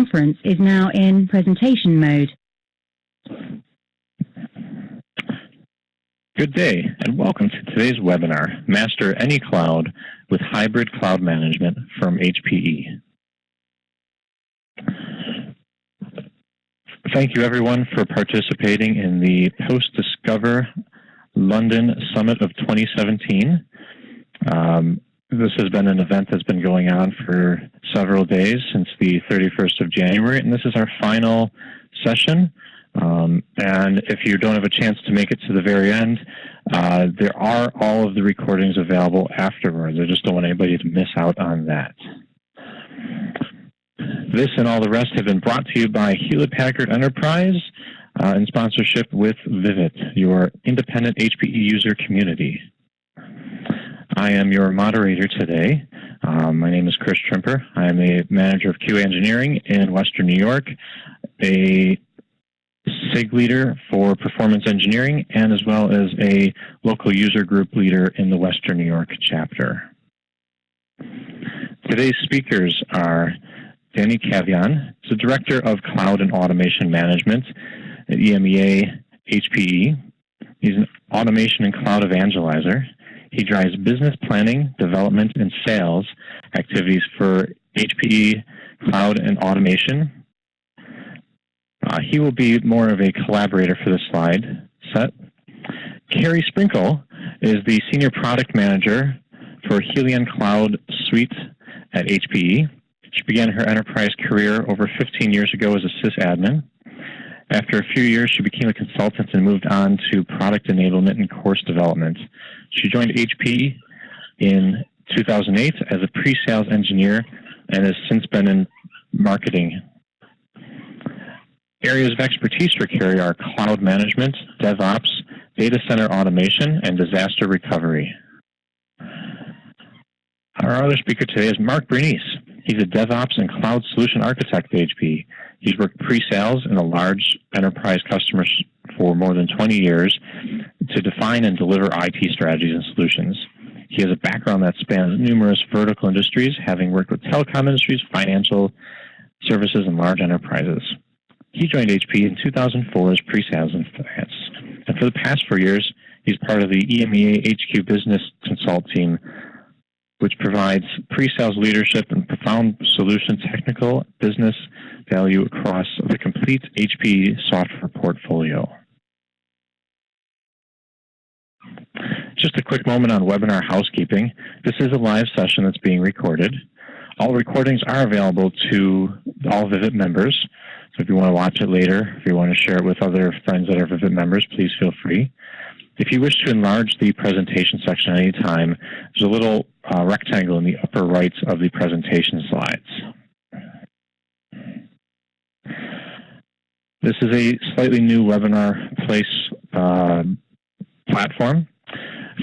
conference is now in presentation mode. Good day, and welcome to today's webinar, Master Any Cloud with Hybrid Cloud Management from HPE. Thank you, everyone, for participating in the Post-Discover London Summit of 2017. This has been an event that's been going on for several days since the 31st of January, and this is our final session. And if you don't have a chance to make it to the very end, there are all of the recordings available afterwards. I just don't want anybody to miss out on that. This and all the rest have been brought to you by Hewlett-Packard Enterprise in sponsorship with Vivit, your independent HPE user community. I am your moderator today. My name is Chris Trimper. I am a manager of QA engineering in Western New York, a SIG leader for performance engineering, and as well as a local user group leader in the Western New York chapter. Today's speakers are Danny Cavian, the Director of Cloud and Automation Management at EMEA HPE. He's an automation and cloud evangelizer. He drives business planning, development, and sales activities for HPE Cloud and Automation. He will be more of a collaborator for this slide set. Carrie Sprinkle is the Senior Product Manager for Helion Cloud Suite at HPE. She began her enterprise career over 15 years ago as a sysadmin. After a few years, she became a consultant and moved on to product enablement and course development. She joined HPE in 2008 as a pre-sales engineer and has since been in marketing. Areas of expertise for Carrie are cloud management, DevOps, data center automation, and disaster recovery. Our other speaker today is Mark Bernice. He's a DevOps and cloud solution architect at HPE. He's worked pre-sales in a large enterprise customers for more than 20 years to define and deliver IT strategies and solutions. He has a background that spans numerous vertical industries, having worked with telecom industries, financial services, and large enterprises. He joined HPE in 2004 as pre-sales in finance. And for the past 4 years, he's part of the EMEA HQ business consult team, which provides pre-sales leadership and profound solution technical business value across the complete HPE software portfolio. Just a quick moment on webinar housekeeping. This is a live session that's being recorded. All recordings are available to all Vivit members. So if you want to watch it later, if you want to share it with other friends that are Vivit members, please feel free. If you wish to enlarge the presentation section at any time, there's a little rectangle in the upper right of the presentation slides. This is a slightly new webinar place platform.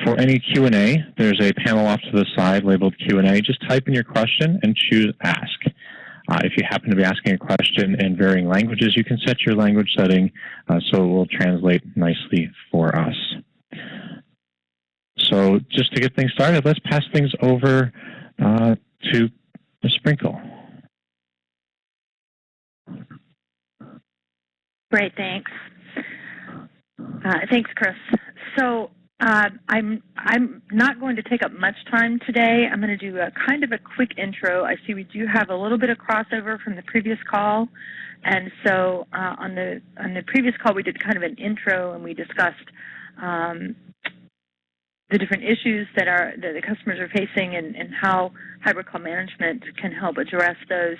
For any Q&A, there's a panel off to the side labeled Q&A. Just type in your question and choose Ask. If you happen to be asking a question in varying languages, you can set your language setting so it will translate nicely for us. So just to get things started, let's pass things over to Ms. Sprinkle. Great, thanks. Thanks, Chris. So I'm not going to take up much time today. I'm going to do a kind of a quick intro. I see we do have a little bit of crossover from the previous call, and so on the previous call we did kind of an intro and we discussed the different issues that the customers are facing and how hybrid cloud management can help address those.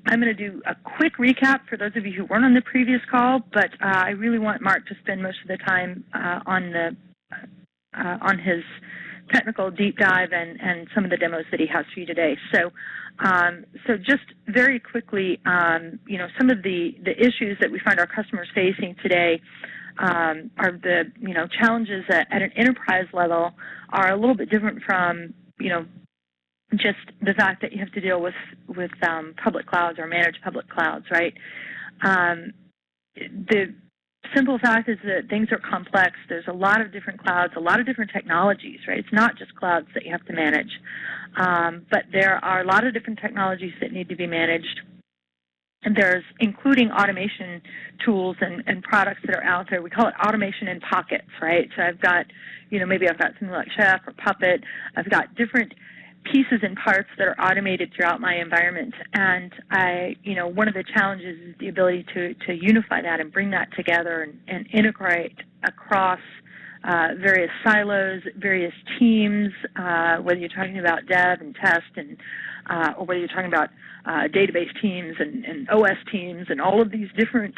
I'm going to do a quick recap for those of you who weren't on the previous call, but I really want Mark to spend most of the time on his technical deep dive and some of the demos that he has for you today. So, so just very quickly, some of the issues that we find our customers facing today are the challenges that at an enterprise level are a little bit different from just the fact that you have to deal with public clouds or managed public clouds, right? The simple fact is that things are complex. There's a lot of different clouds, a lot of different technologies, right? It's not just clouds that you have to manage, but there are a lot of different technologies that need to be managed. And there's including automation tools and products that are out there. We call it automation in pockets, right? So I've got, maybe I've got something like Chef or Puppet. I've got different pieces and parts that are automated throughout my environment. And one of the challenges is the ability to unify that and bring that together and integrate across various silos, various teams, whether you're talking about dev and test or whether you're talking about database teams and OS teams and all of these different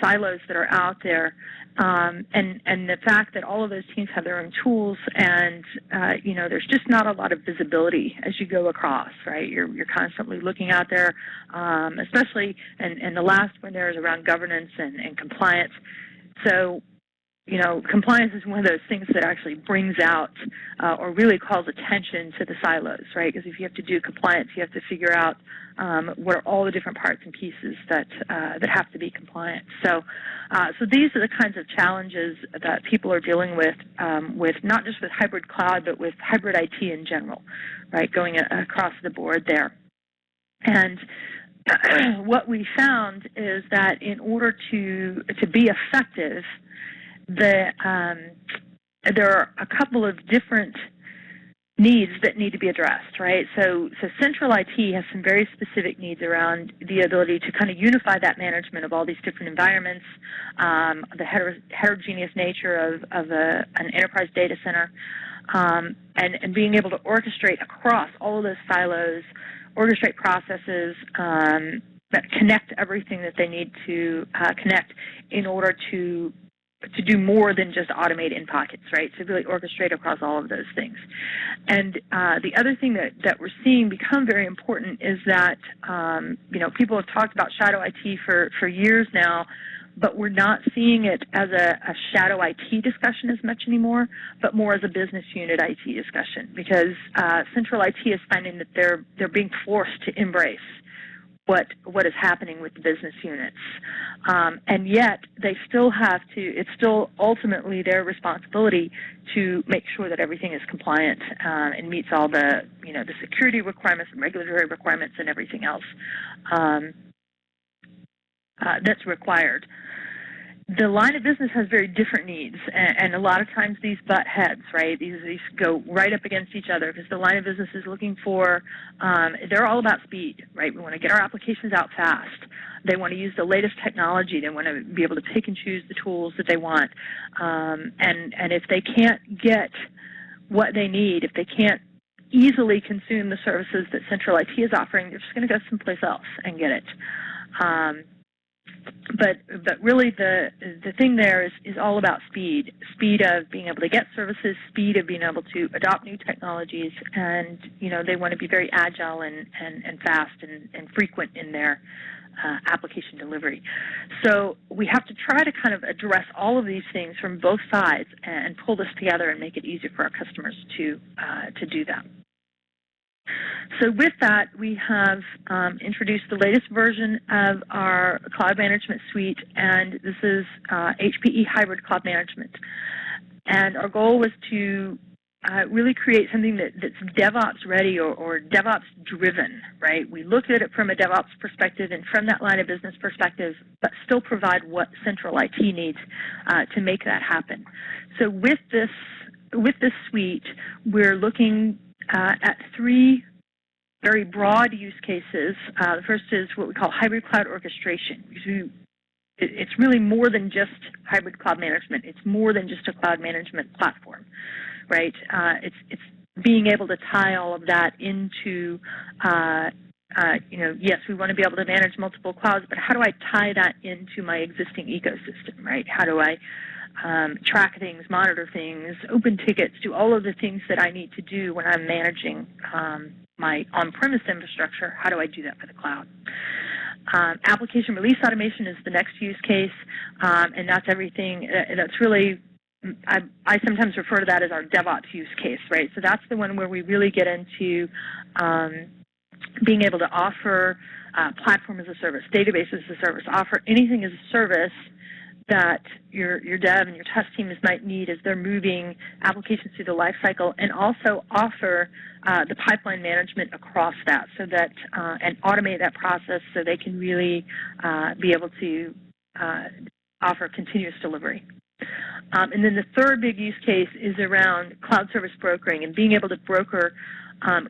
silos that are out there, and the fact that all of those teams have their own tools, and there's just not a lot of visibility as you go across, right? You're constantly looking out there, especially, and the last one there is around governance and compliance. So, compliance is one of those things that actually brings out or really calls attention to the silos, right? Because if you have to do compliance, you have to figure out what are all the different parts and pieces that have to be compliant. So these are the kinds of challenges that people are dealing with not just with hybrid cloud, but with hybrid IT in general, right? Going across the board there. And what we found is that in order to be effective, there are a couple of different needs that need to be addressed, right? So central IT has some very specific needs around the ability to kind of unify that management of all these different environments, the heterogeneous nature of an enterprise data center, and being able to orchestrate across all of those silos, orchestrate processes that connect everything that they need to connect in order to do more than just automate in pockets, right? To really orchestrate across all of those things. And the other thing that we're seeing become very important is that, people have talked about shadow IT for years now, but we're not seeing it as a shadow IT discussion as much anymore, but more as a business unit IT discussion, because central IT is finding that they're being forced to embrace what is happening with the business units. And yet they still have to, it's still ultimately their responsibility to make sure that everything is compliant and meets all the, the security requirements and regulatory requirements and everything else that's required. The line of business has very different needs, and a lot of times these butt heads, right? These go right up against each other because the line of business is looking for, they're all about speed, right? We want to get our applications out fast. They want to use the latest technology. They want to be able to pick and choose the tools that they want. And if they can't get what they need, if they can't easily consume the services that Central IT is offering, they're just going to go someplace else and get it. But really the thing there is all about speed of being able to get services, speed of being able to adopt new technologies, and they want to be very agile and fast and frequent in their application delivery. So we have to try to kind of address all of these things from both sides and pull this together and make it easier for our customers to do that. So with that, we have introduced the latest version of our cloud management suite, and this is HPE Hybrid Cloud Management. And our goal was to really create something that's DevOps-ready or DevOps-driven, right? We looked at it from a DevOps perspective and from that line of business perspective, but still provide what central IT needs to make that happen. So with this suite, we're looking at three very broad use cases. The first is what we call hybrid cloud orchestration, because it's really more than just hybrid cloud management. It's more than just a cloud management platform, right? It's being able to tie all of that into, yes, we want to be able to manage multiple clouds, but how do I tie that into my existing ecosystem, right? How do I track things, monitor things, open tickets, do all of the things that I need to do when I'm managing my on-premise infrastructure? How do I do that for the cloud? Application release automation is the next use case, and that's everything. That's really, I sometimes refer to that as our DevOps use case, right? So that's the one where we really get into being able to offer platform as a service, database as a service, offer anything as a service that your dev and your test teams might need as they're moving applications through the life cycle, and also offer the pipeline management across that, so that and automate that process so they can really be able to offer continuous delivery. And then the third big use case is around cloud service brokering and being able to broker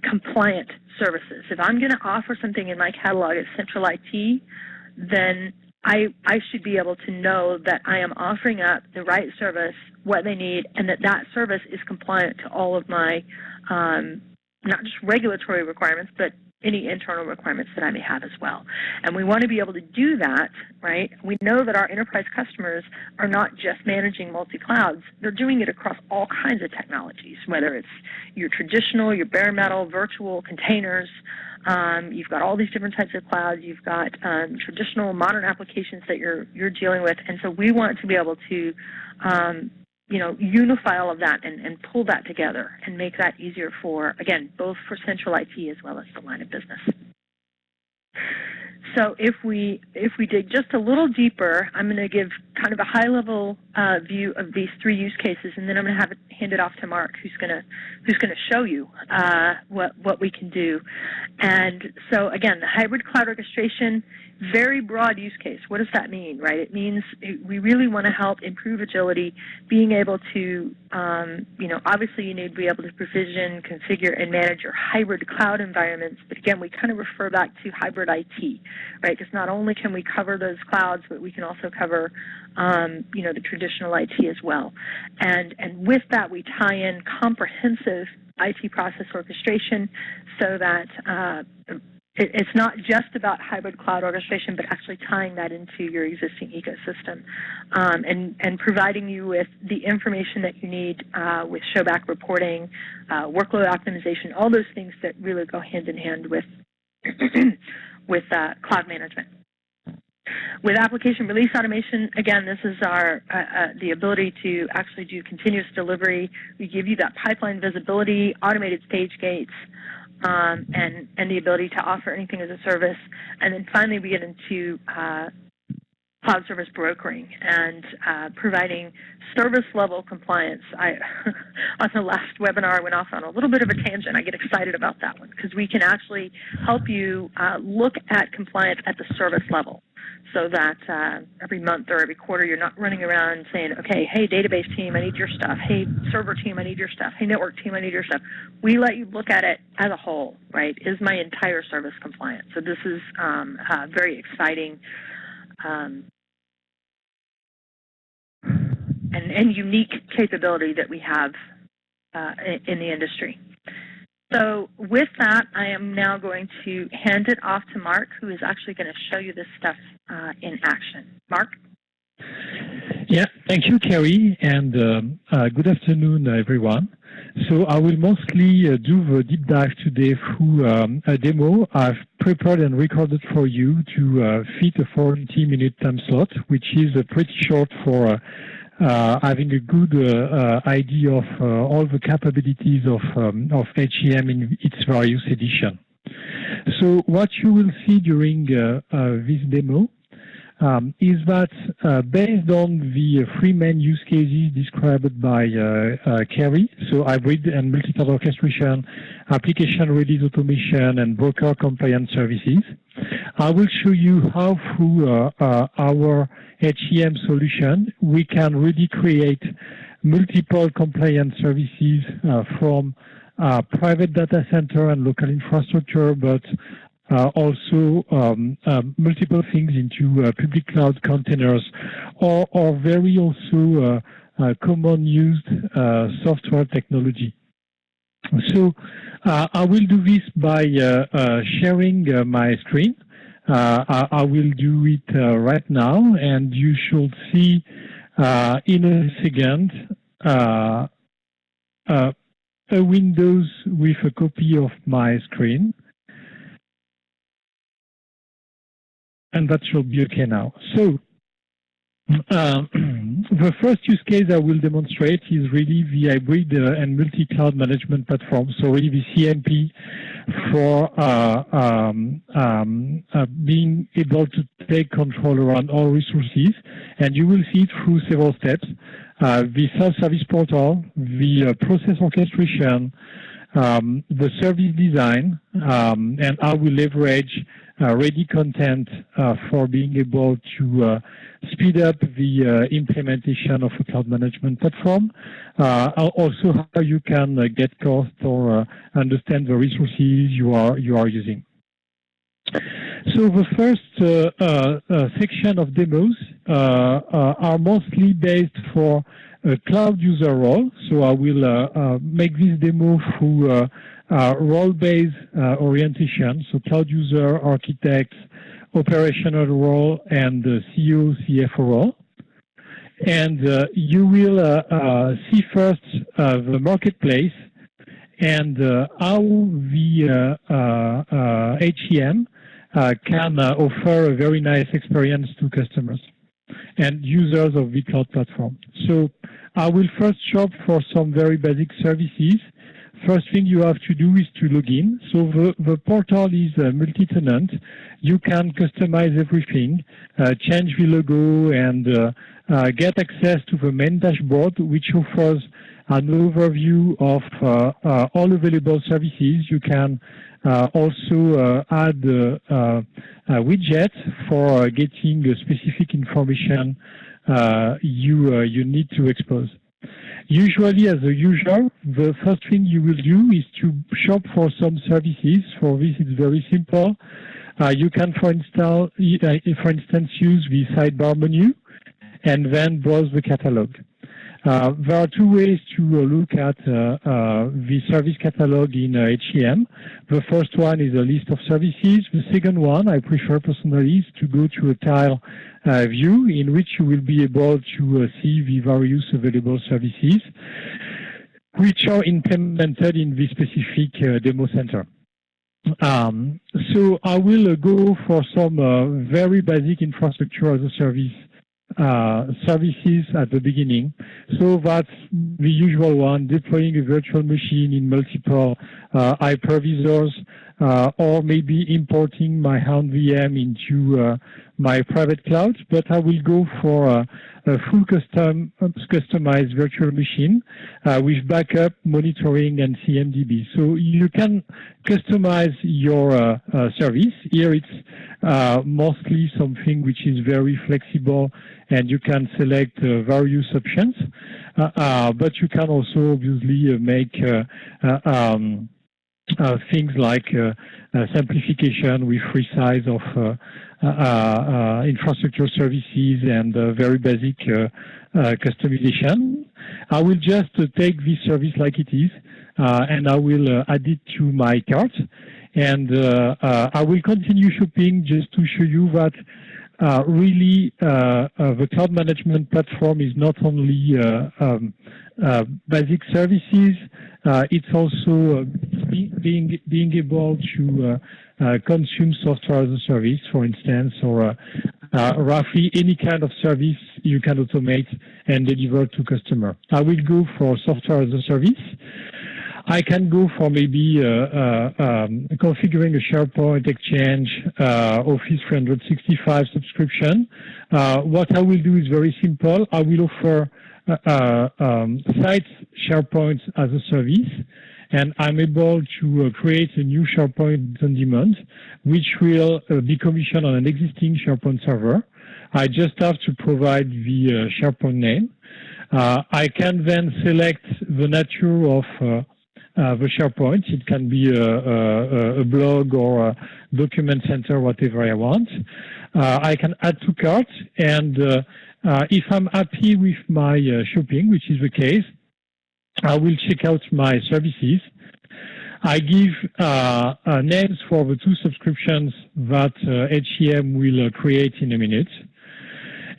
compliant services. If I'm going to offer something in my catalog as central IT, then I should be able to know that I am offering up the right service, what they need, and that that service is compliant to all of my not just regulatory requirements, but any internal requirements that I may have as well. And we want to be able to do that, right? We know that our enterprise customers are not just managing multi-clouds. They're doing it across all kinds of technologies, whether it's your traditional, your bare metal, virtual, containers. You've got all these different types of clouds. You've got traditional, modern applications that you're dealing with. And so we want to be able to unify all of that and pull that together and make that easier for, again, both for central IT as well as the line of business. So if we dig just a little deeper, I'm going to give kind of a high-level view of these three use cases, and then I'm going to hand it off to Mark, who's going to show you what we can do. And so again, the hybrid cloud orchestration, very broad use case. What does that mean, right? It means we really want to help improve agility, being able to, obviously you need to be able to provision, configure, and manage your hybrid cloud environments. But again, we kind of refer back to hybrid IT, right? Because not only can we cover those clouds, but we can also cover, the traditional IT as well. And with that, we tie in comprehensive IT process orchestration so that it's not just about hybrid cloud orchestration, but actually tying that into your existing ecosystem and providing you with the information that you need with Showback reporting, workload optimization, all those things that really go hand in hand with, with cloud management. With application release automation, again, this is our the ability to actually do continuous delivery. We give you that pipeline visibility, automated stage gates, and the ability to offer anything as a service. And then finally, we get into cloud service brokering and providing service-level compliance. On the last webinar, I went off on a little bit of a tangent. I get excited about that one because we can actually help you look at compliance at the service level, so that every month or every quarter you're not running around saying, okay, hey, database team, I need your stuff. Hey, server team, I need your stuff. Hey, network team, I need your stuff. We let you look at it as a whole, right? Is my entire service compliant? So this is very exciting and unique capability that we have in the industry. So with that, I am now going to hand it off to Mark, who is actually going to show you this stuff in action. Mark? Yeah, thank you, Carrie, and good afternoon, everyone. So I will mostly do the deep dive today through a demo I've prepared and recorded for you to fit a 40-minute time slot, which is pretty short for having a good idea of all the capabilities of HCM in its various editions. So what you will see during this demo is that based on the three main use cases described by Carrie, so hybrid and multi-cloud orchestration, application release automation, and broker compliance services, I will show you how through our HCM solution we can really create multiple compliance services from private data center and local infrastructure, but also multiple things into public cloud containers or very also common used software technology. So I will do this by sharing my screen. I will do it right now, and you should see in a second a Windows with a copy of my screen. And that should be okay now. So the first use case I will demonstrate is really the hybrid and multi-cloud management platform. So really the CMP for being able to take control around all resources And you will see it through several steps. The self-service portal, the process orchestration, the service design, and how we leverage ready content for being able to speed up the implementation of a cloud management platform. Also, how you can get cost or understand the resources you are using. So the first section of demos are mostly based for a cloud user role. So I will make this demo through role-based orientation. So cloud user, architect, operational role, and CEO, CFO role. And you will see first the marketplace and how the HCM can offer a very nice experience to customers and users of the cloud platform. So I will first shop for some very basic services. First thing you have to do is to log in. So the portal is multi-tenant. You can customize everything, change the logo, and get access to the main dashboard, which offers an overview of all available services. You can also add a widget for getting specific information you need to expose. Usually, as a user, the first thing you will do is to shop for some services. For this, it's very simple. You can, for instance, use the sidebar menu and then browse the catalog. There are two ways to look at the service catalog in HCM. The first one is a list of services. The second one, I prefer personally, is to go to a tile view in which you will be able to see the various available services which are implemented in this specific demo center. So I will go for some very basic infrastructure as a service services at the beginning. So that's the usual one, deploying a virtual machine in multiple hypervisors, or maybe importing my own VM into my private cloud. But I will go for a full customized virtual machine with backup, monitoring, and CMDB. So you can customize your service. Here it's mostly something which is very flexible, and you can select various options. But you can also obviously make things like simplification with free size of infrastructure services and very basic customization. I will just take this service like it is, and I will add it to my cart. And I will continue shopping just to show you that really the cloud management platform is not only basic services, it's also being able to consume software as a service, for instance, or roughly any kind of service you can automate and deliver to customer. I will go for software as a service. I can go for maybe configuring a SharePoint, Exchange, Office 365 subscription. What I will do is very simple. I will offer sites SharePoint as a service, and I'm able to create a new SharePoint on demand, which will be commissioned on an existing SharePoint server. I just have to provide the SharePoint name. I can then select the nature of the SharePoint. It can be a blog or a document center, whatever I want. I can add to cart, and if I'm happy with my shopping, which is the case, I will check out my services. I give names for the two subscriptions that HCM will create in a minute.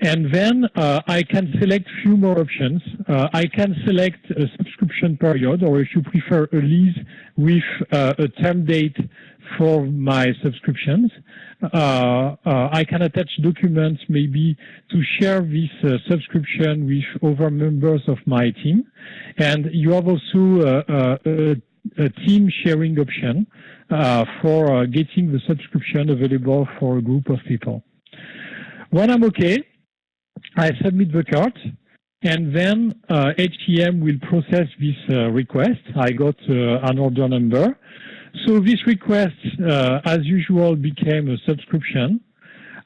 And then I can select a few more options. I can select a subscription period, or if you prefer, a lease with a term date for my subscriptions. I can attach documents maybe to share this subscription with other members of my team. And you have also a team sharing option for getting the subscription available for a group of people. When I'm okay, I submit the card, and then HCM will process this request. I got an order number. So this request, as usual, became a subscription.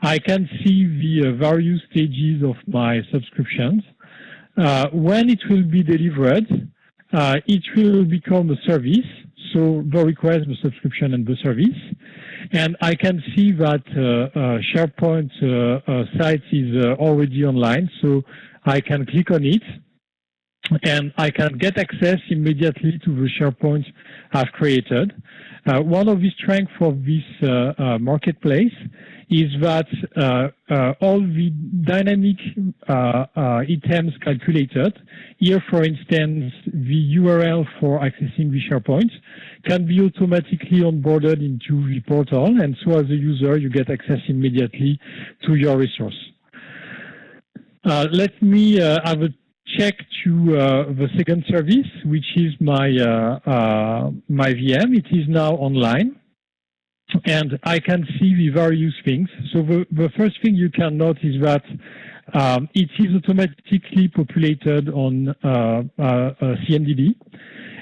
I can see the various stages of my subscriptions. When it will be delivered, it will become a service. So the request, the subscription, and the service. And I can see that SharePoint site is already online, so I can click on it, and I can get access immediately to the SharePoint I've created. One of the strengths of this marketplace is that all the dynamic items calculated, here for instance, the URL for accessing the SharePoint can be automatically onboarded into the portal, and so as a user you get access immediately to your resource. Let me have a check to the second service, which is my my VM. It is now online, and I can see the various things. So the first thing you can note is that it is automatically populated on CMDB.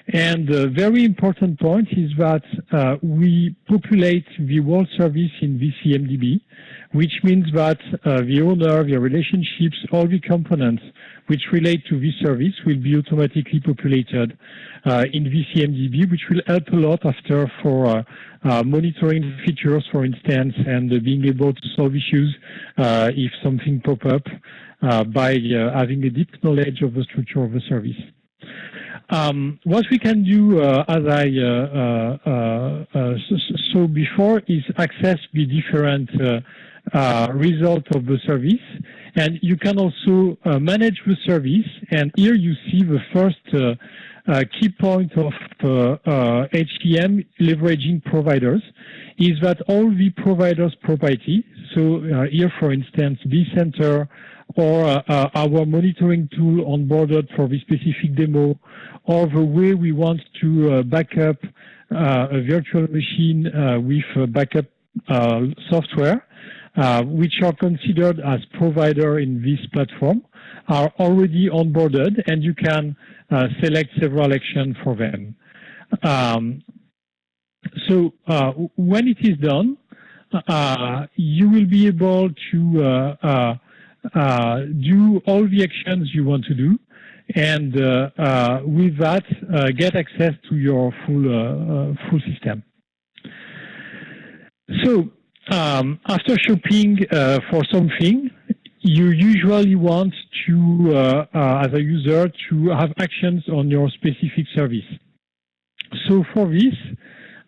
And a very important point is that we populate the whole service in the CMDB, which means that the owner, the relationships, all the components which relate to this service will be automatically populated in the CMDB, which will help a lot after for monitoring features, for instance, and being able to solve issues if something pop up by having a deep knowledge of the structure of the service. What we can do, as I saw before, is access the different results of the service, and you can also manage the service. And here you see the first key point of HCM leveraging providers is that all the providers' property. So here, for instance, vCenter or our monitoring tool onboarded for the specific demo, or the way we want to back up a virtual machine with backup software, which are considered as provider in this platform, are already onboarded, and you can select several actions for them. So when it is done, you will be able to do all the actions you want to do, and with that, get access to your full system. So after shopping for something, you usually want to, as a user, to have actions on your specific service. So for this,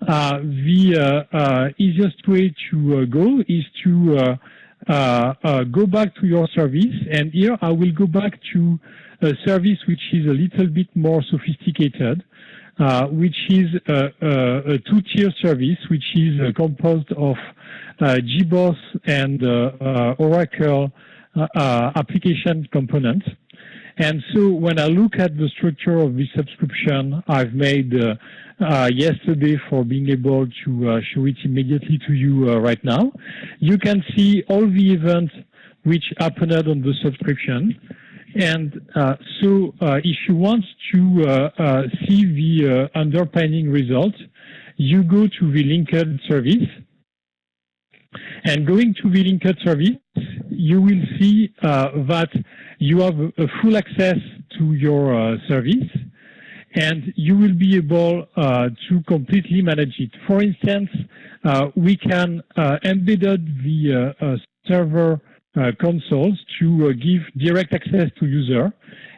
the easiest way to go is to go back to your service, and here I will go back to a service which is a little bit more sophisticated, which is a two-tier service, which is composed of GBoss and Oracle application components. And so when I look at the structure of the subscription I've made yesterday for being able to show it immediately to you right now, you can see all the events which happened on the subscription. And so if you want to see the underpinning results, you go to the linked service. And going to the linked service, you will see that you have a full access to your service, and you will be able to completely manage it. For instance, we can embed the server consoles to give direct access to user,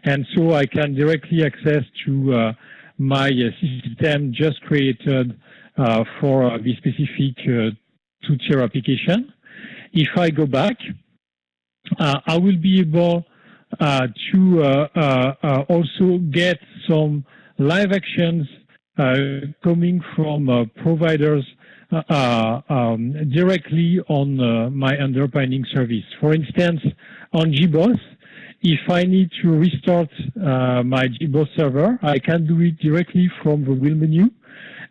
and so I can directly access to my system just created for the specific two-tier application. If I go back, I will be able to also get some live actions coming from providers directly on my underpinning service. For instance, on GBoss, if I need to restart my GBoss server, I can do it directly from the wheel menu.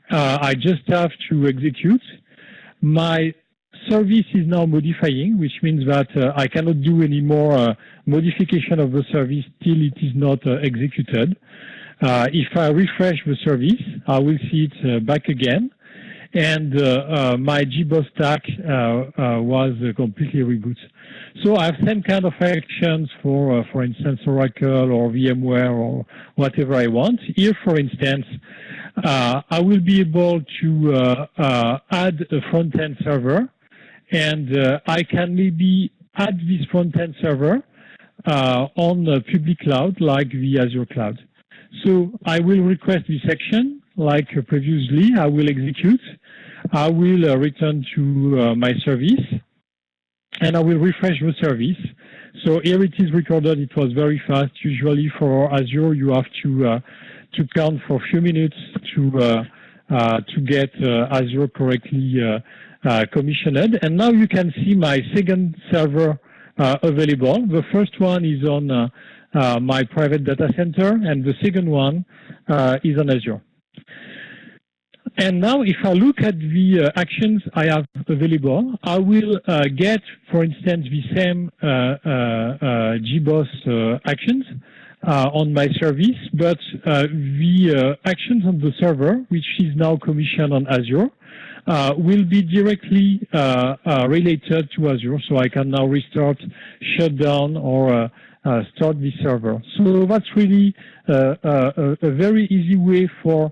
I just have to execute. My service is now modifying, which means that I cannot do any more modification of the service till it is not executed. If I refresh the service, I will see it back again, and my GBOSS stack was completely rebooted. So I have same kind of actions for instance, Oracle or VMware or whatever I want. Here, for instance, I will be able to add a front-end server, and I can maybe add this front-end server on a public cloud like the Azure cloud. So I will request this action like previously. I will execute. I will return to my service, and I will refresh the service. So here it is recorded. It was very fast. Usually for Azure, you have to count for a few minutes to get Azure correctly commissioned. And now you can see my second server available. The first one is on my private data center, and the second one is on Azure. And now if I look at the actions I have available, I will get, for instance, the same GBOSS actions on my service, but the actions on the server, which is now commissioned on Azure, will be directly related to Azure, so I can now restart, shut down, or start the server. So that's really a very easy way for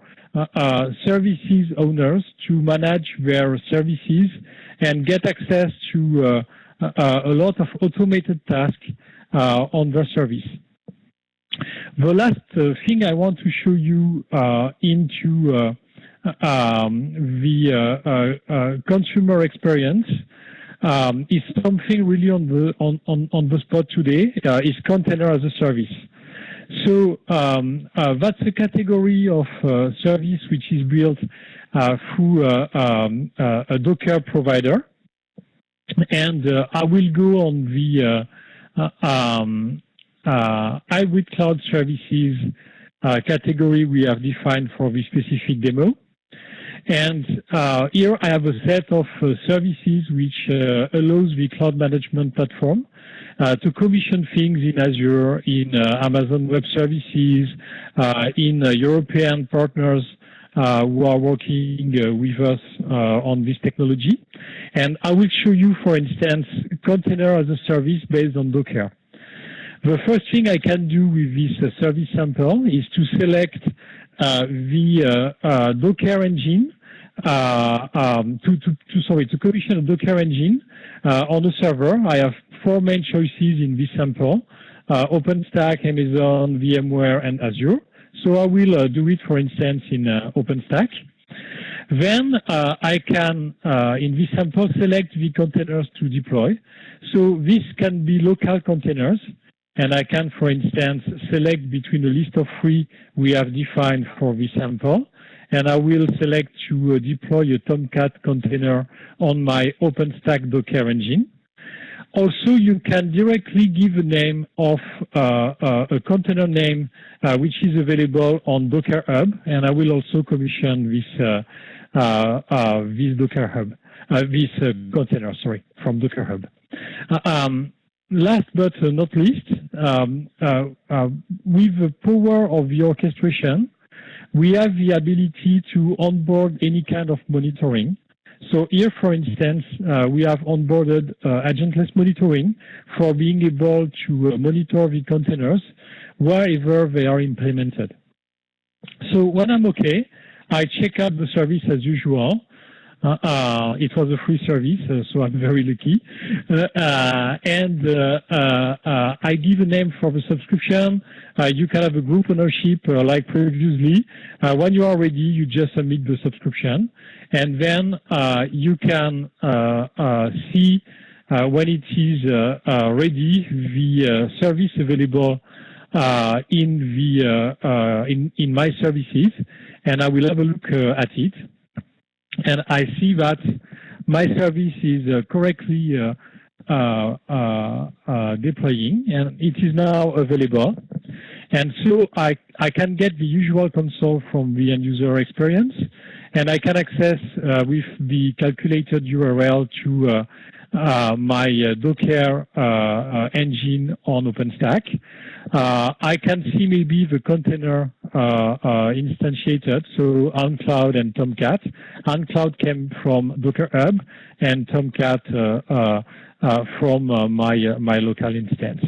services owners to manage their services and get access to a lot of automated tasks on their service. The last thing I want to show you into the consumer experience is something really on the spot today. Is container as a service. So that's a category of service which is built through a Docker provider, and I will go on the hybrid cloud services category we have defined for this specific demo. And here I have a set of services which allows the cloud management platform to commission things in Azure, in Amazon Web Services, in European partners who are working with us on this technology. And I will show you, for instance, container as a service based on Docker. The first thing I can do with this service sample is to select the Docker engine, to commission a Docker engine on the server. I have 4 main choices in this sample: OpenStack, Amazon, VMware, and Azure. So I will do it, for instance, in OpenStack. Then I can, in this sample, select the containers to deploy. So this can be local containers, and I can, for instance, select between a list of 3 we have defined for this sample, and I will select to deploy a Tomcat container on my OpenStack Docker engine. Also, you can directly give a name of a container name which is available on Docker Hub, and I will also commission this Docker Hub, this container, sorry, from Docker Hub. Last but not least, with the power of the orchestration, we have the ability to onboard any kind of monitoring. So here, for instance, we have onboarded agentless monitoring for being able to monitor the containers wherever they are implemented. So when I'm okay, I check out the service as usual. It was a free service, so I'm very lucky. And I give a name for the subscription. You can have a group ownership like previously. When you are ready, you just submit the subscription. And then you can see when it is ready, the service available in my services. And I will have a look at it. And I see that my service is correctly deploying, and it is now available. And so I can get the usual console from the end user experience, and I can access with the calculated URL to my Docker engine on OpenStack. I can see maybe the container instantiated, so OnCloud and Tomcat. OnCloud came from Docker Hub, and Tomcat from my local instance.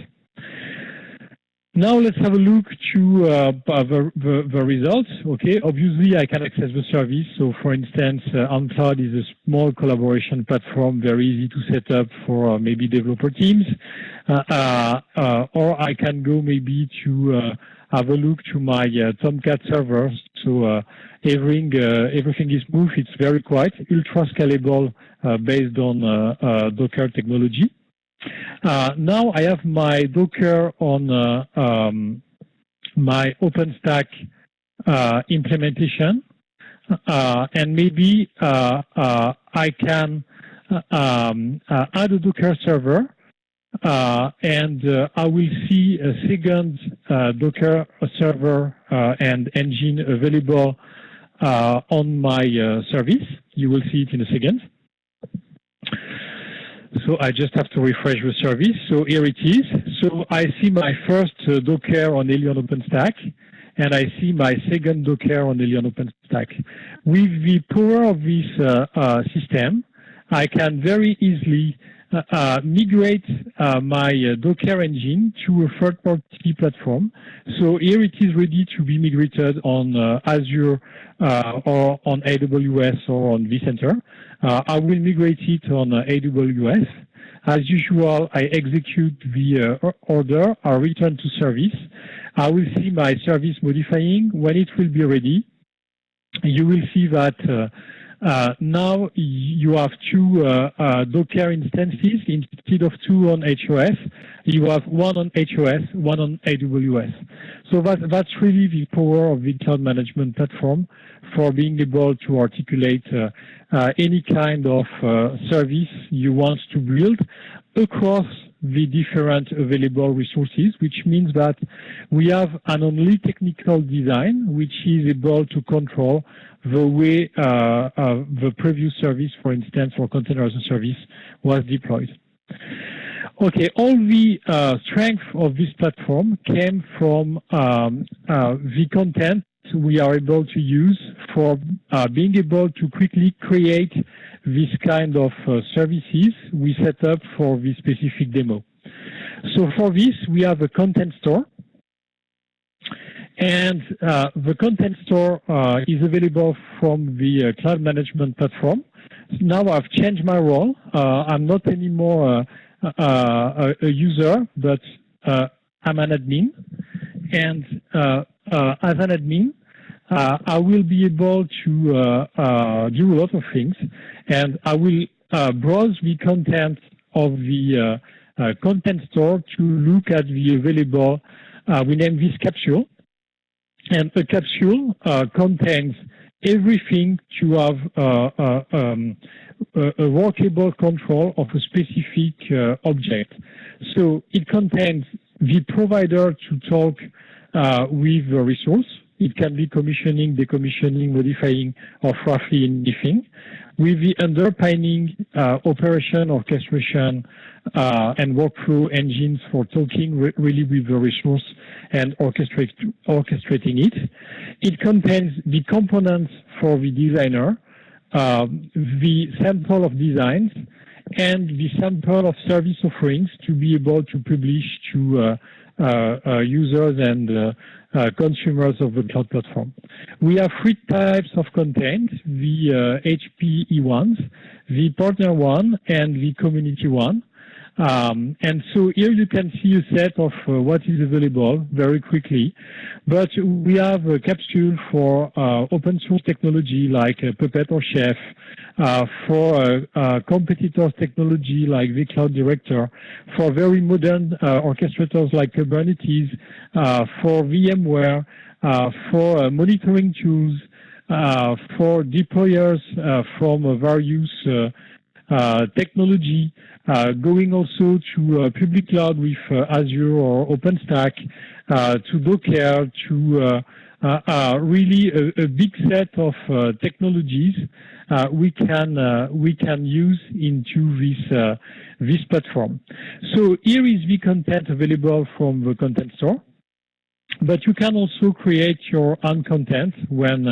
Now let's have a look to the results. Okay, obviously I can access the service. So for instance, OnCloud is a small collaboration platform, very easy to set up for maybe developer teams. Or I can go maybe to have a look to my Tomcat server. So everything is smooth. It's very quiet, ultra scalable based on Docker technology. Now I have my Docker on my OpenStack implementation, and maybe I can add a Docker server, and I will see a second Docker server and engine available on my service. You will see it in a second. So I just have to refresh the service. So here it is. So I see my first Docker on Alien OpenStack, and I see my second Docker on Alien OpenStack. With the power of this system, I can very easily migrate my Docker engine to a third-party platform. So here it is ready to be migrated on Azure or on AWS or on vCenter. I will migrate it on AWS. As usual, I execute the order, I return to service. I will see my service modifying. When it will be ready, you will see that now you have two Docker instances instead of two on HOS. You have one on HOS, one on AWS. So that's really the power of the cloud management platform for being able to articulate any kind of service you want to build across the different available resources, which means that we have an only technical design which is able to control the way the previous service, for instance, or container as a service, was deployed. Okay, all the strength of this platform came from the content we are able to use for being able to quickly create this kind of services we set up for this specific demo. So for this, we have a content store. And the content store is available from the cloud management platform. Now I've changed my role. I'm not anymore a user, but I'm an admin. And as an admin, I will be able to do a lot of things. And I will browse the content of the content store to look at the available, we name this capsule. And a capsule contains everything to have a workable control of a specific object. So it contains the provider to talk with the resource. It can be commissioning, decommissioning, modifying, or roughly anything. With the underpinning operation, orchestration, and workflow engines for talking really with the resource and orchestrating it. It contains the components for the designer, the sample of designs, and the sample of service offerings to be able to publish to users and consumers of the cloud platform. We have three types of content, the HPE ones, the partner one, and the community one. And so here you can see a set of what is available very quickly. But we have a capsule for open source technology like Puppet or Chef, for competitors technology like the Cloud Director, for very modern orchestrators like Kubernetes, for VMware, for monitoring tools, for deployers from various technology, going also to public cloud with Azure or OpenStack, to Docker, to really a big set of technologies we can use into this platform. So here is the content available from the content store. But you can also create your own content when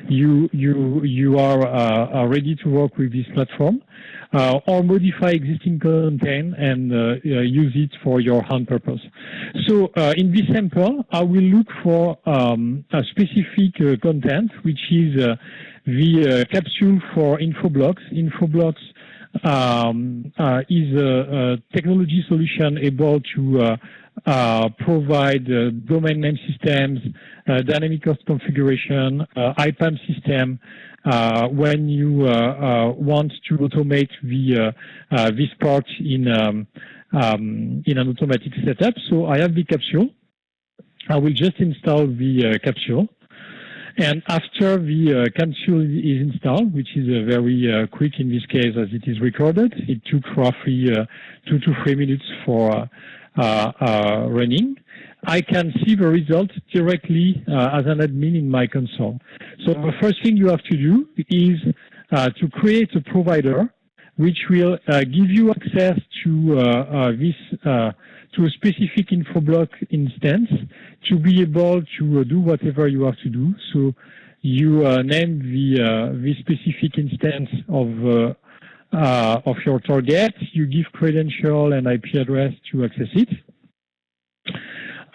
you are ready to work with this platform, or modify existing content and use it for your own purpose. So in this sample, I will look for a specific content, which is the capsule for InfoBlocks. InfoBlocks is a technology solution able to provide domain name systems, dynamic host configuration, IPAM system, when you want to automate this part in an automatic setup. So I have the capsule. I will just install the capsule. And after the capsule is installed, which is very quick in this case as it is recorded, it took roughly 2 to 3 minutes for running, I can see the results directly as an admin in my console. So the first thing you have to do is to create a provider which will give you access to to a specific InfoBlock instance to be able to do whatever you have to do. So you name the specific instance of your target, you give credential and IP address to access it.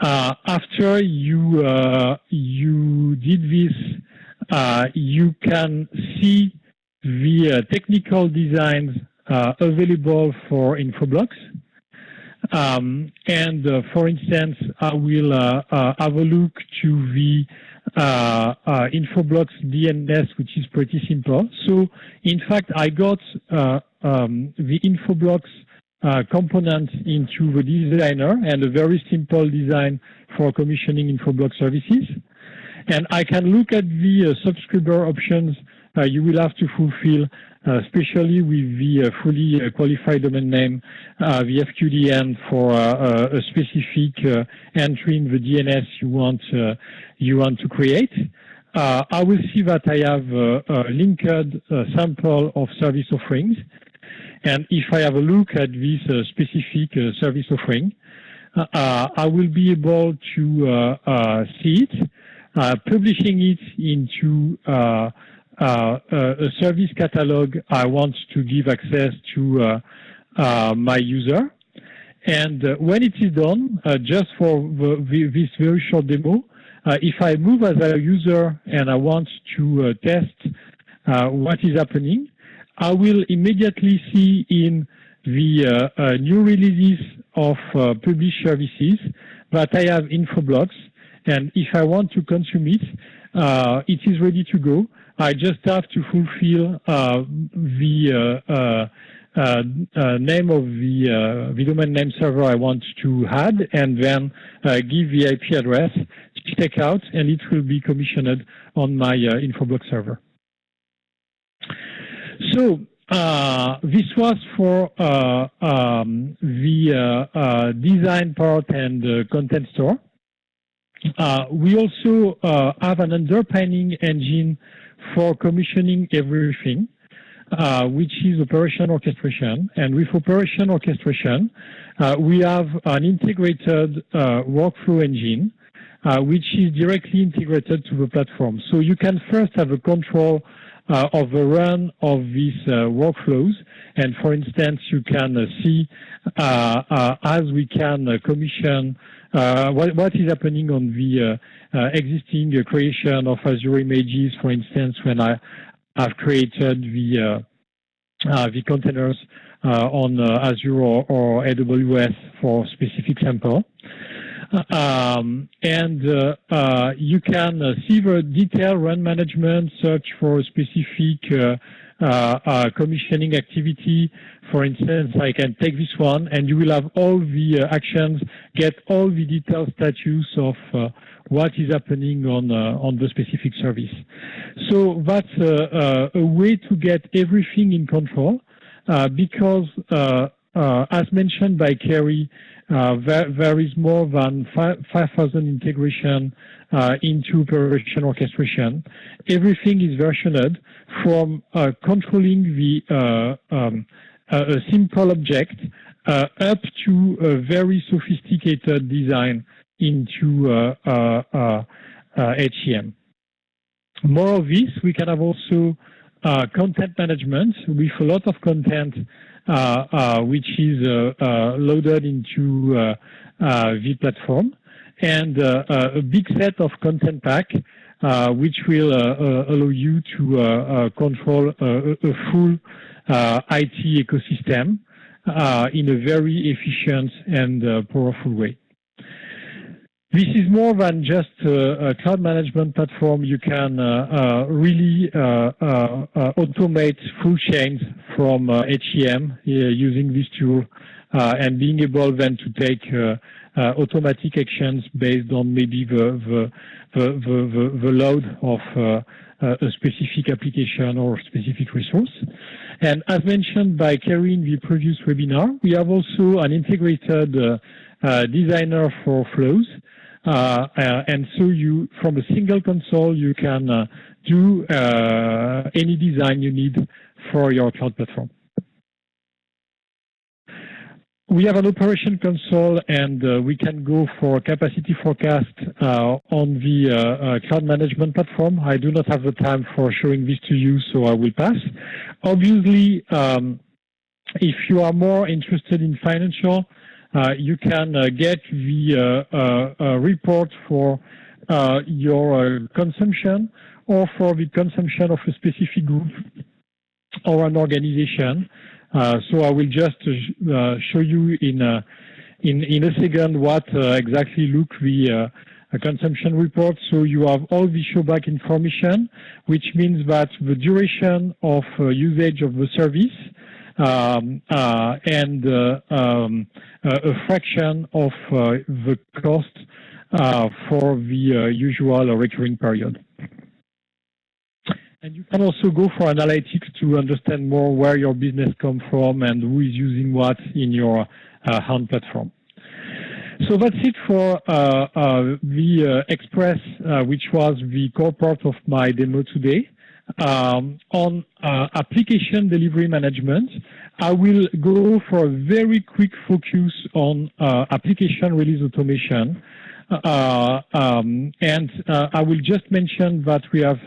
After you did this, you can see the technical designs available for InfoBlocks. For instance, I will have a look to the InfoBlocks DNS, which is pretty simple. So, in fact, I got the InfoBlocks component into the designer and a very simple design for commissioning InfoBlocks services. And I can look at the subscriber options you will have to fulfill, especially with the fully qualified domain name, the FQDN for a specific entry in the DNS you want to create. I will see that I have a linked sample of service offerings. And if I have a look at this specific service offering, I will be able to see it, publishing it into a service catalog I want to give access to my user. And when it is done, just for this very short demo, if I move as a user and I want to test what is happening, I will immediately see in the new releases of published services that I have InfoBlocks. And if I want to consume it, it is ready to go. I just have to fulfill the name of the domain name server I want to add, and then give the IP address, check out, and it will be commissioned on my InfoBlocks server. So this was for the design part and content store. We also have an underpinning engine for commissioning everything, which is operation orchestration. And with operation orchestration, we have an integrated workflow engine, which is directly integrated to the platform. So you can first have a control of the run of these workflows. And for instance, you can see as we can commission what is happening on the existing creation of Azure images, for instance, when I have created the containers on Azure or AWS for specific sample. You can see the detailed run management, search for a specific commissioning activity. For instance, I can take this one, and you will have all the actions, get all the detailed status of what is happening on the specific service. So that's a way to get everything in control, because as mentioned by Kerry, there is more than 5,000 integration into operation orchestration. Everything is versioned from controlling the a simple object up to a very sophisticated design into HCM. More of this, we can have also content management with a lot of content which is loaded into the platform, and a big set of content pack which will allow you to control a full IT ecosystem in a very efficient and powerful way. This is more than just a cloud management platform. You can really automate full chains from HCM using this tool and being able then to take automatic actions based on maybe the load of a specific application or specific resource. And as mentioned by Kerry in the previous webinar, we have also an integrated designer for flows. And so you, from a single console, you can do any design you need for your cloud platform. We have an operation console, and we can go for capacity forecast on the cloud management platform. I do not have the time for showing this to you, so I will pass. Obviously, if you are more interested in financial, you can get the report for your consumption or for the consumption of a specific group or an organization. So I will just show you in a second what exactly look the consumption report. So you have all the Showback information, which means that the duration of usage of the service and a fraction of the cost for the usual recurring period. And you can also go for analytics to understand more where your business comes from and who is using what in your hand platform. So that's it for the Express, which was the core part of my demo today. On application delivery management, I will go for a very quick focus on application release automation. And I will just mention that we have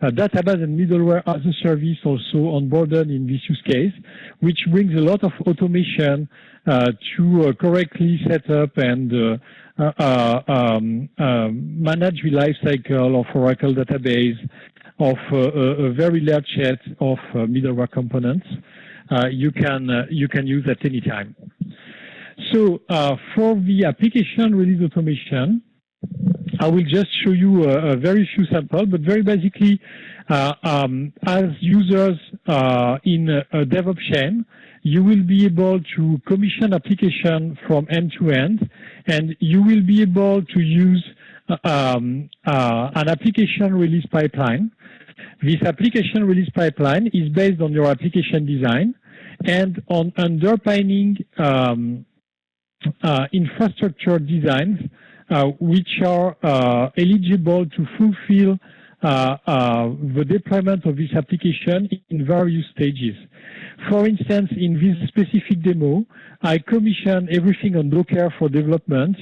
database and middleware as a service also onboarded in this use case, which brings a lot of automation to correctly set up and manage the life cycle of Oracle database of a very large set of middleware components you can use at any time. So for the application release automation, I will just show you a very few samples, but very basically, as users in a DevOps chain, you will be able to commission application from end to end, and you will be able to use an application release pipeline. This application release pipeline is based on your application design and on underpinning infrastructure designs which are eligible to fulfill the deployment of this application in various stages. For instance, in this specific demo, I commissioned everything on Docker for development,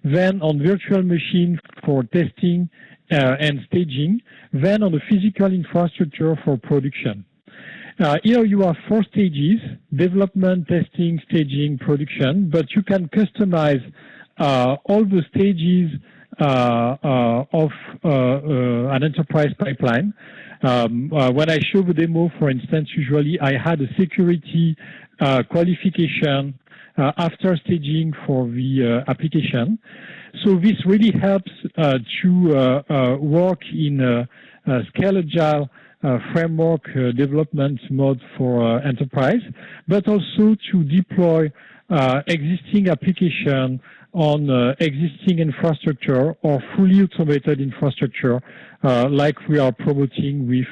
then on virtual machine for testing and staging, then on the physical infrastructure for production. Here you have 4 stages: development, testing, staging, production, but you can customize all the stages of an enterprise pipeline. When I show the demo, for instance, usually I had a security qualification after staging for the application. So this really helps to work in a scale agile framework development mode for enterprise, but also to deploy existing application on existing infrastructure or fully automated infrastructure like we are promoting with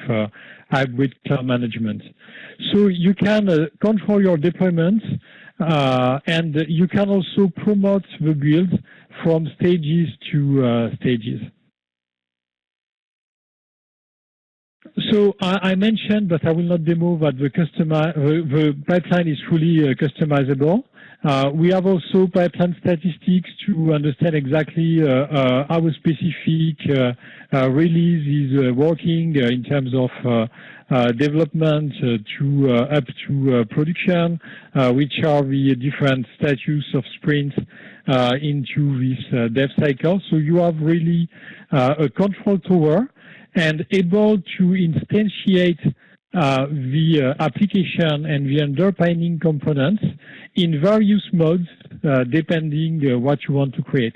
hybrid cloud management. So you can control your deployments and you can also promote the build from stages to stages. So I mentioned, but I will not demo, that the pipeline is fully customizable. We have also pipeline statistics to understand exactly how a specific release is working in terms of development to up to production, which are the different status of sprints into this dev cycle. So you have really a control tower and able to instantiate the application and the underpinning components in various modes depending what you want to create.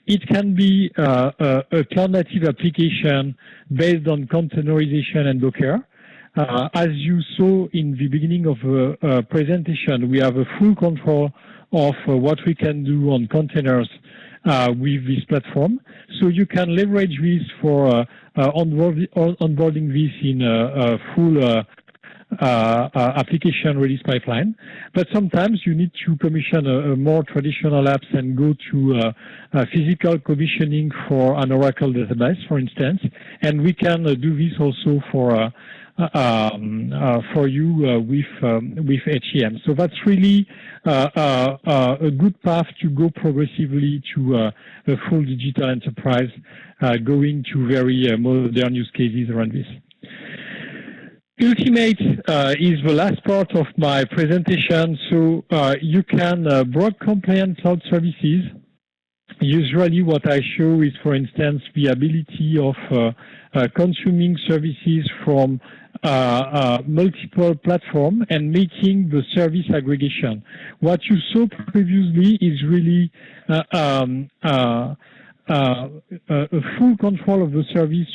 It can be a cloud-native application based on containerization and Docker. As you saw in the beginning of the presentation, we have a full control of what we can do on containers with this platform. So you can leverage this for onboarding this in a full application release pipeline. But sometimes you need to commission a more traditional apps and go to physical commissioning for an Oracle database, for instance. And we can do this also for you with HCM. So that's really a good path to go progressively to a full digital enterprise, going to very modern use cases around this. Ultimate is the last part of my presentation. So you can broad compliant cloud services. Usually what I show is, for instance, the ability of consuming services from multiple platforms and making the service aggregation. What you saw previously is really a full control of the service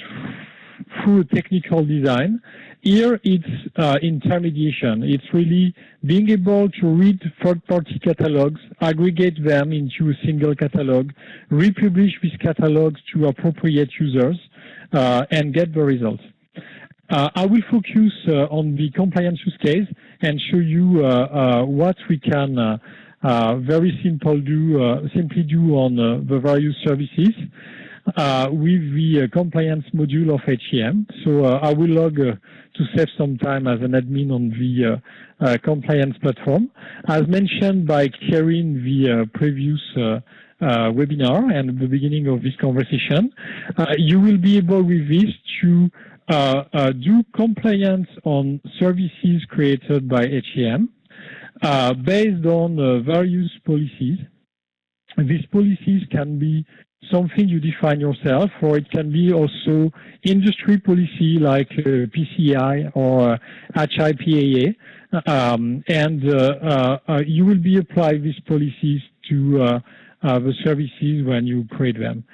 through technical design. Here it's intermediation. It's really being able to read third-party catalogs, aggregate them into a single catalog, republish these catalogs to appropriate users, and get the results. I will focus on the compliance use case and show you what we can very simply do on the various services with the compliance module of HCM. So I will log to save some time as an admin on the compliance platform. As mentioned by Kerry in the previous webinar and at the beginning of this conversation, you will be able with this to do compliance on services created by HCM based on various policies. These policies can be something you define yourself, or it can be also industry policy like PCI or HIPAA, and you will be applying these policies to the services when you create them.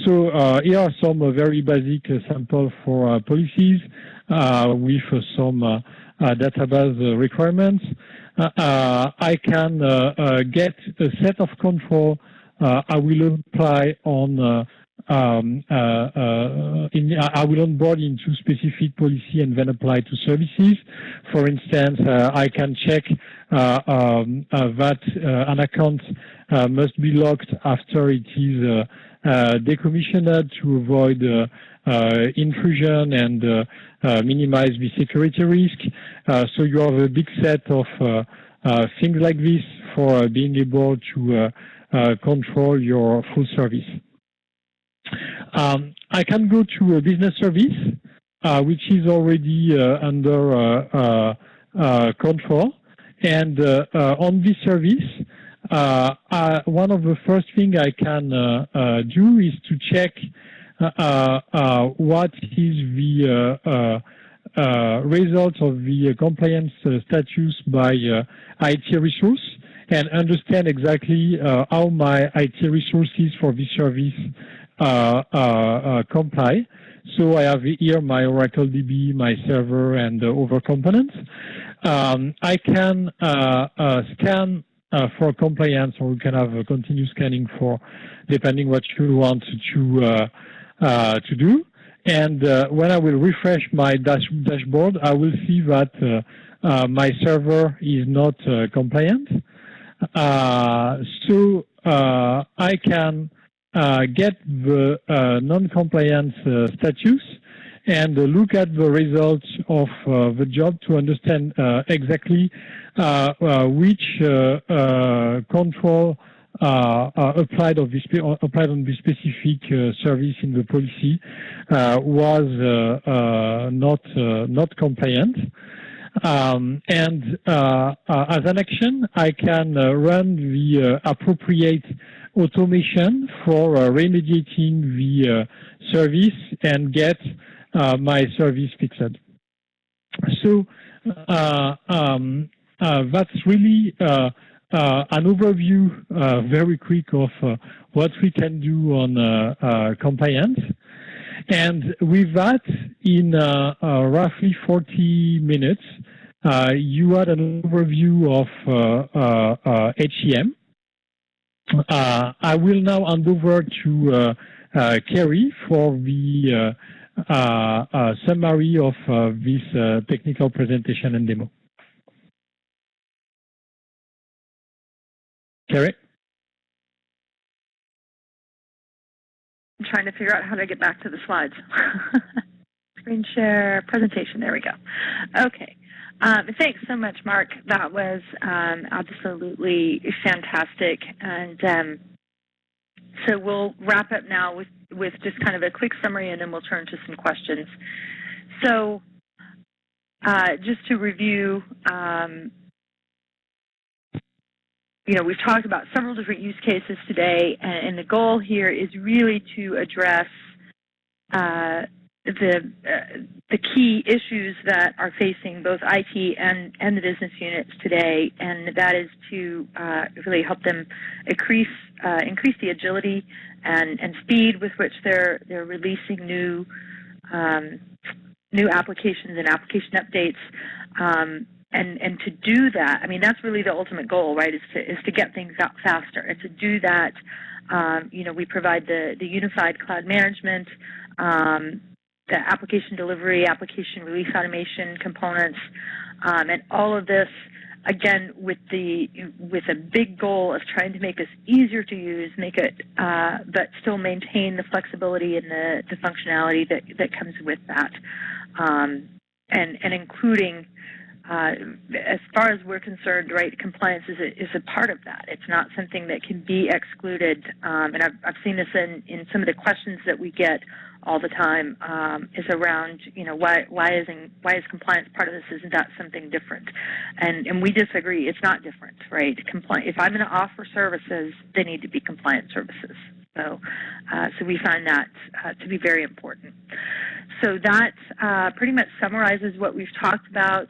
So here are some very basic samples for policies with some database requirements. I can get a set of control I will apply on I will onboard into specific policy and then apply to services. For instance, I can check that an account must be locked after it is decommissioned to avoid intrusion and minimize the security risk. So you have a big set of things like this for being able to control your full service. I can go to a business service, which is already under control. And on this service, one of the first things I can do is to check what is the result of the compliance status by IT resource, and understand exactly how my IT resources for this service comply. So I have here my Oracle DB, my server, and other components. I can scan for compliance, or we can have a continuous scanning for depending what you want to do. And when I will refresh my dashboard, I will see that my server is not compliant. So I can get the non-compliance status and look at the results of the job to understand exactly which control applied on this specific service in the policy was not compliant. And as an action, I can run the appropriate automation for remediating the service and get my service fixed. So that's really an overview, very quick, of what we can do on compliance. And with that, in roughly 40 minutes, you had an overview of HCM. I will now hand over to Kerry for the summary of this technical presentation and demo. Kerry? I'm trying to figure out how to get back to the slides. Screen share, presentation, there we go. Okay. Thanks so much, Mark. That was absolutely fantastic. And so we'll wrap up now with just kind of a quick summary, and then we'll turn to some questions. So just to review, we've talked about several different use cases today, and the goal here is really to address the key issues that are facing both IT and the business units today, and that is to really help them increase the agility and speed with which they're releasing new applications and application updates. And to do that, I mean, that's really the ultimate goal, right? Is to get things out faster. And to do that, we provide the unified cloud management, the application delivery, application release automation components, and all of this, again, with a big goal of trying to make this easier to use, make it, but still maintain the flexibility and the functionality that comes with that, and including. As far as we're concerned, right, compliance is a part of that. It's not something that can be excluded. And I've seen this in some of the questions that we get all the time, is around, why is compliance part of this? Isn't that something different? And we disagree. It's not different, right? If I'm going to offer services, they need to be compliant services. So we find that to be very important. So that pretty much summarizes what we've talked about.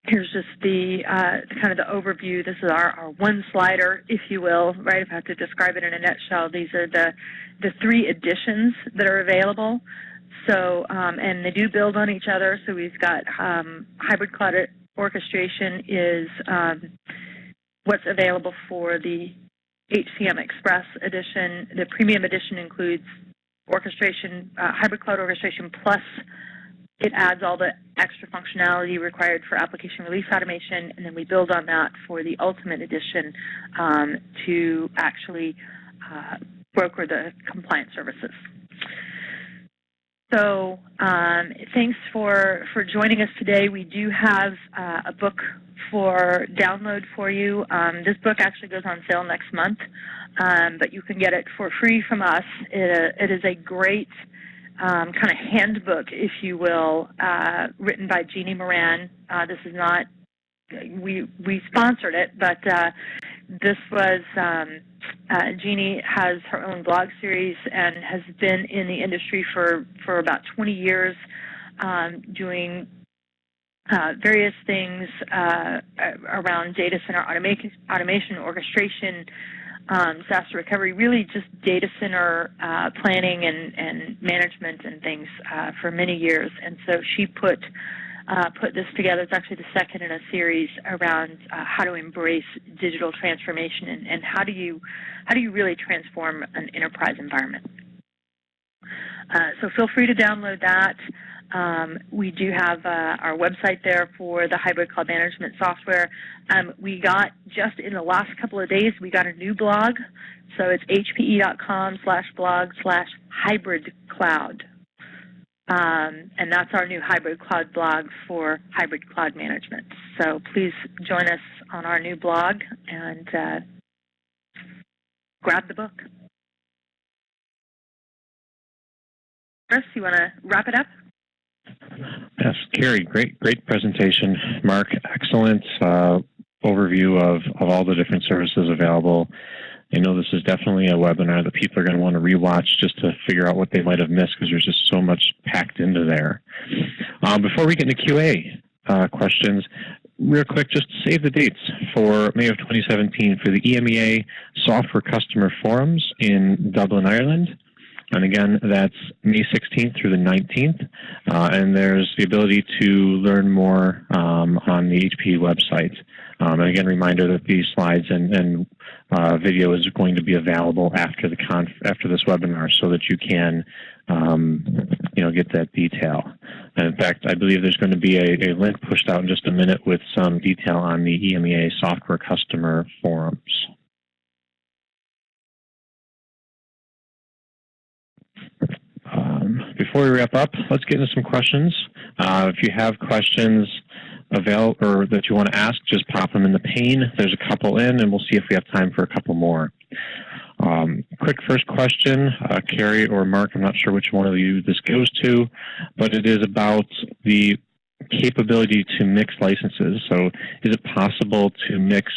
Here's just the kind of the overview. This is our one slider, if you will, right? If I have to describe it in a nutshell, these are the 3 editions that are available. So, and they do build on each other. So we've got Hybrid Cloud Orchestration is what's available for the HCM Express edition. The Premium edition includes Orchestration, Hybrid Cloud Orchestration plus. It adds all the extra functionality required for application release automation, and then we build on that for the Ultimate Edition to actually broker the compliance services. So thanks for joining us today. We do have a book for download for you. This book actually goes on sale next month, but you can get it for free from us. It is a great kind of handbook, if you will, written by Jeannie Moran. This is not, we sponsored it, but this was, Jeannie has her own blog series and has been in the industry for about 20 years, doing various things around data center automation, orchestration, disaster recovery, really just data center planning and management and things for many years. And so she put put this together. It's actually the second in a series around how to embrace digital transformation and how do you really transform an enterprise environment. So feel free to download that. We do have our website there for the hybrid cloud management software. We got, just in the last couple of days, we got a new blog. So it's hpe.com/blog/hybrid-cloud. And that's our new hybrid cloud blog for hybrid cloud management. So please join us on our new blog and grab the book. Chris, you want to wrap it up? Yes, Carrie, great presentation. Mark, excellent overview of all the different services available. I know this is definitely a webinar that people are going to want to rewatch just to figure out what they might have missed because there's just so much packed into there. Before we get into QA questions, real quick, just save the dates for May of 2017 for the EMEA Software Customer Forums in Dublin, Ireland. And again, that's May 16th through the 19th. And there's the ability to learn more on the HPE website. And again, reminder that these slides and video is going to be available after this webinar so that you can get that detail. And in fact, I believe there's going to be a link pushed out in just a minute with some detail on the EMEA Software Customer Forums. Before we wrap up, let's get into some questions. If you have questions or that you want to ask, just pop them in the pane. There's a couple in, and we'll see if we have time for a couple more. Quick first question, Carrie or Mark, I'm not sure which one of you this goes to, but it is about the capability to mix licenses. So is it possible to mix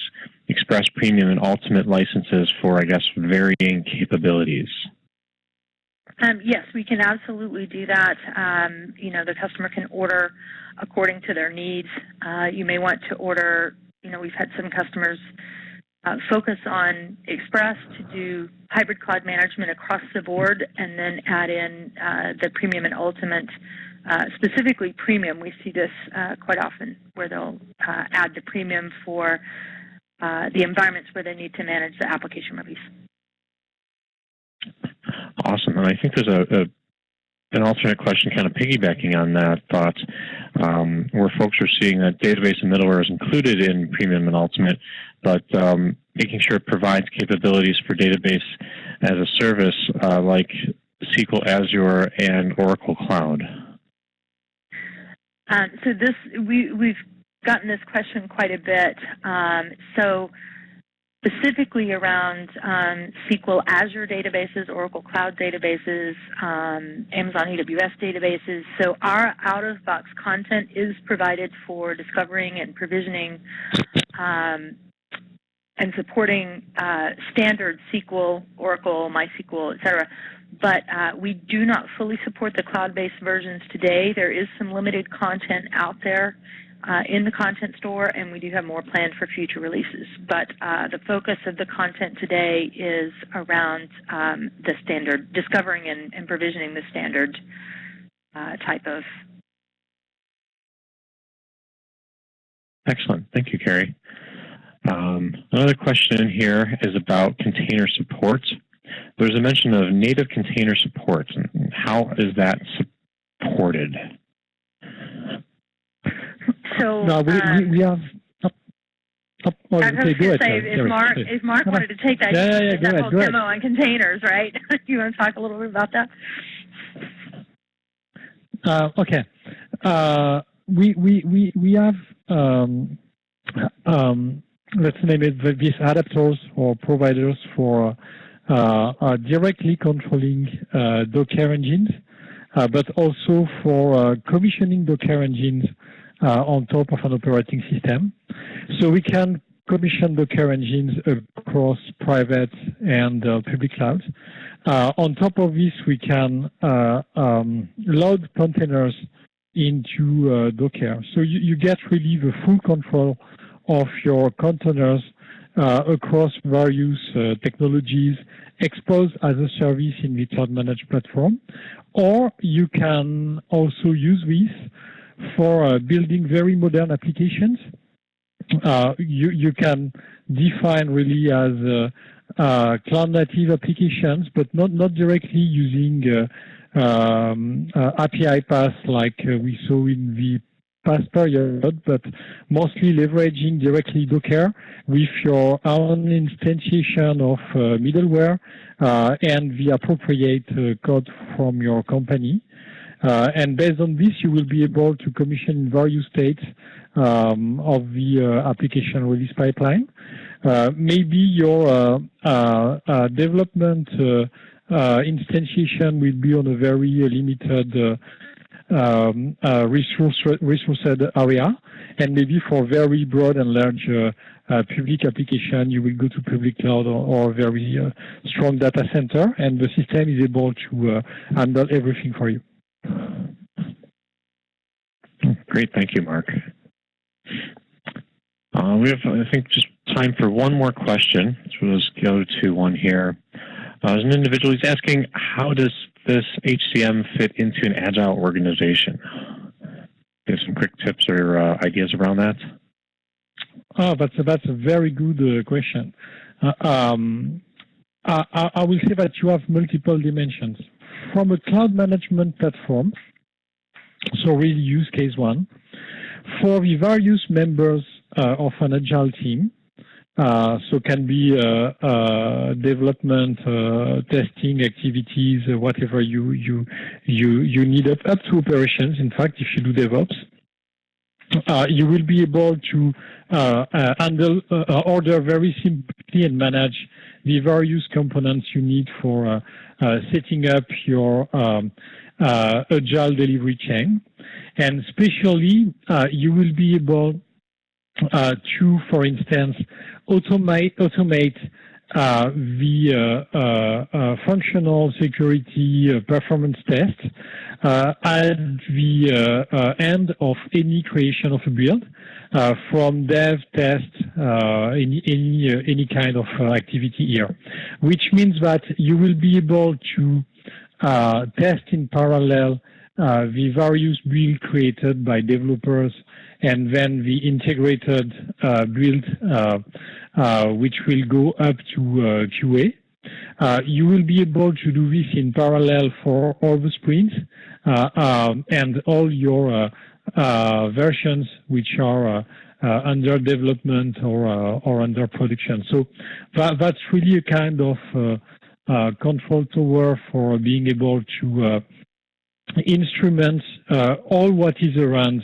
Express Premium and Ultimate licenses for, I guess, varying capabilities? Yes, we can absolutely do that. The customer can order according to their needs. You may want to order, we've had some customers focus on Express to do hybrid cloud management across the board and then add in the Premium and Ultimate. Specifically Premium, we see this quite often where they'll add the Premium for the environments where they need to manage the application release. Awesome. And I think there's an alternate question kind of piggybacking on that thought, where folks are seeing that database and middleware is included in Premium and Ultimate, but making sure it provides capabilities for database as a service like SQL Azure and Oracle Cloud. So we've gotten this question quite a bit. So specifically around SQL Azure databases, Oracle Cloud databases, Amazon AWS databases. So our out-of-box content is provided for discovering and provisioning and supporting standard SQL, Oracle, MySQL, et cetera. But we do not fully support the cloud-based versions today. There is some limited content out there in the content store, and we do have more planned for future releases. But the focus of the content today is around the standard, discovering and provisioning the standard type of. Excellent. Thank you, Carrie. Another question in here is about container support. There's a mention of native container support. How is that supported? So no, we have. I was going to say, if Mark wanted to take that, that whole demo on containers, right? You want to talk a little bit about that? Okay. We have let's name it these adapters or providers for directly controlling Docker engines, but also for commissioning Docker engines on top of an operating system. So we can commission Docker engines across private and public clouds. On top of this, we can load containers into Docker. So you get really the full control of your containers across various technologies, exposed as a service in the cloud managed platform. Or you can also use this for building very modern applications. You can define really as cloud native applications, but not directly using API paths like we saw in the past period, but mostly leveraging directly Docker with your own instantiation of middleware and the appropriate code from your company. And based on this, you will be able to commission in various states of the application release pipeline. Maybe your development instantiation will be on a very limited resourced area, and maybe for very broad and large public application, you will go to public cloud or very strong data center, and the system is able to handle everything for you. Great, thank you, Mark. We have, I think, just time for one more question. So let's go to one here. As an individual, he's asking, how does this HCM fit into an agile organization? Do you have some quick tips or ideas around that? Oh, that's a very good question. I will say that you have multiple dimensions. From a cloud management platform, so really use case one, for the various members of an agile team, so can be development, testing activities, whatever you need up to operations. In fact, if you do DevOps, you will be able to handle order very simply and manage the various components you need for setting up your agile delivery chain. And especially, you will be able to, for instance, automate the functional security performance test at the end of any creation of a build, from dev, test, any kind of activity here, which means that you will be able to test in parallel the various build created by developers, and then the integrated build, which will go up to QA. You will be able to do this in parallel for all the sprints and all your versions which are under development or under production. So that's really a kind of control tower for being able to instrument all what is around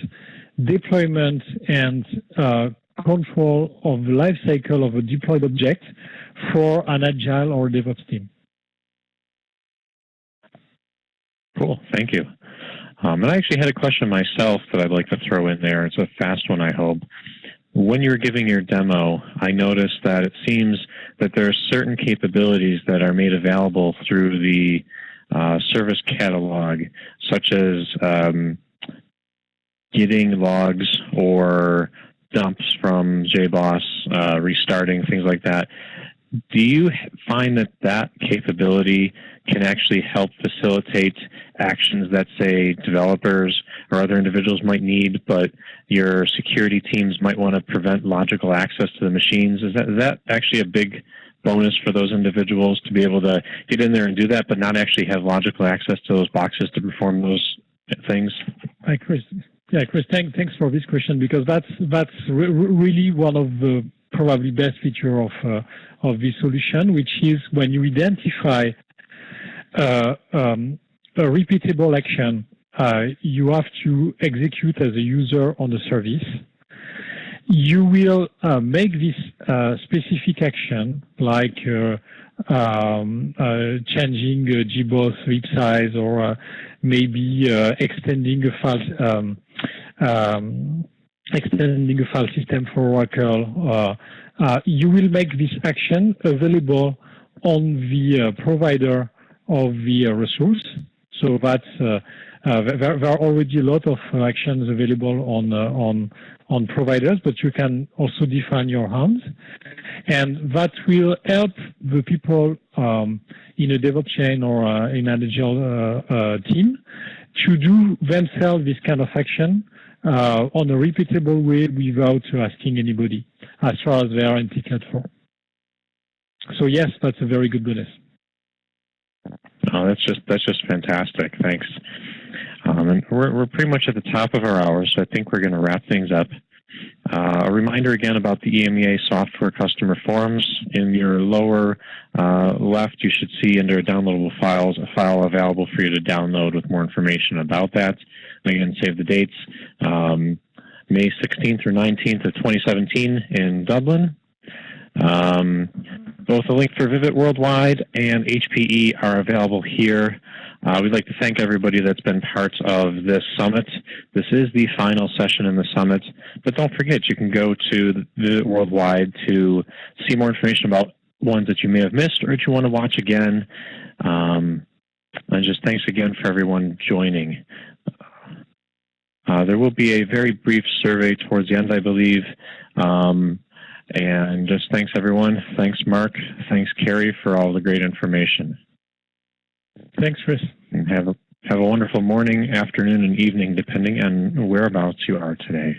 deployment and control of the life cycle of a deployed object for an agile or DevOps team. Cool, thank you. And I actually had a question myself that I'd like to throw in there. It's a fast one, I hope. When you were giving your demo, I noticed that it seems that there are certain capabilities that are made available through the service catalog, such as getting logs or dumps from JBoss, restarting, things like that. Do you find that that capability can actually help facilitate actions that, say, developers or other individuals might need, but your security teams might want to prevent logical access to the machines? Is that actually a big bonus for those individuals to be able to get in there and do that, but not actually have logical access to those boxes to perform those things? Hi, Chris. Yeah, Chris, thanks for this question, because that's really one of the probably best feature of this solution, which is when you identify a repeatable action you have to execute as a user on the service. You will make this specific action, like changing JBoss heap size, or maybe extending a file system for Oracle. You will make this action available on the provider of the resource. So that's there are already a lot of actions available on providers, but you can also define your own, and that will help the people in a DevOps chain or in an agile team to do themselves this kind of action on a repeatable way without asking anybody as far as they are anti-platform. So yes, that's a very good bonus. Oh, that's just fantastic. Thanks. And we're pretty much at the top of our hour, so I think we're going to wrap things up. A reminder again about the EMEA software customer forums. In your lower left, you should see under downloadable files a file available for you to download with more information about that. Again, save the dates, May 16th or 19th of 2017 in Dublin. Both a link for Vivit Worldwide and HPE are available here. We'd like to thank everybody that's been part of this summit. This is the final session in the summit, but don't forget you can go to Vivit Worldwide to see more information about ones that you may have missed or that you want to watch again. And just thanks again for everyone joining. There will be a very brief survey towards the end, I believe. And just thanks, everyone. Thanks, Mark. Thanks, Carrie, for all the great information. Thanks, Chris. And have a wonderful morning, afternoon, and evening, depending on whereabouts you are today.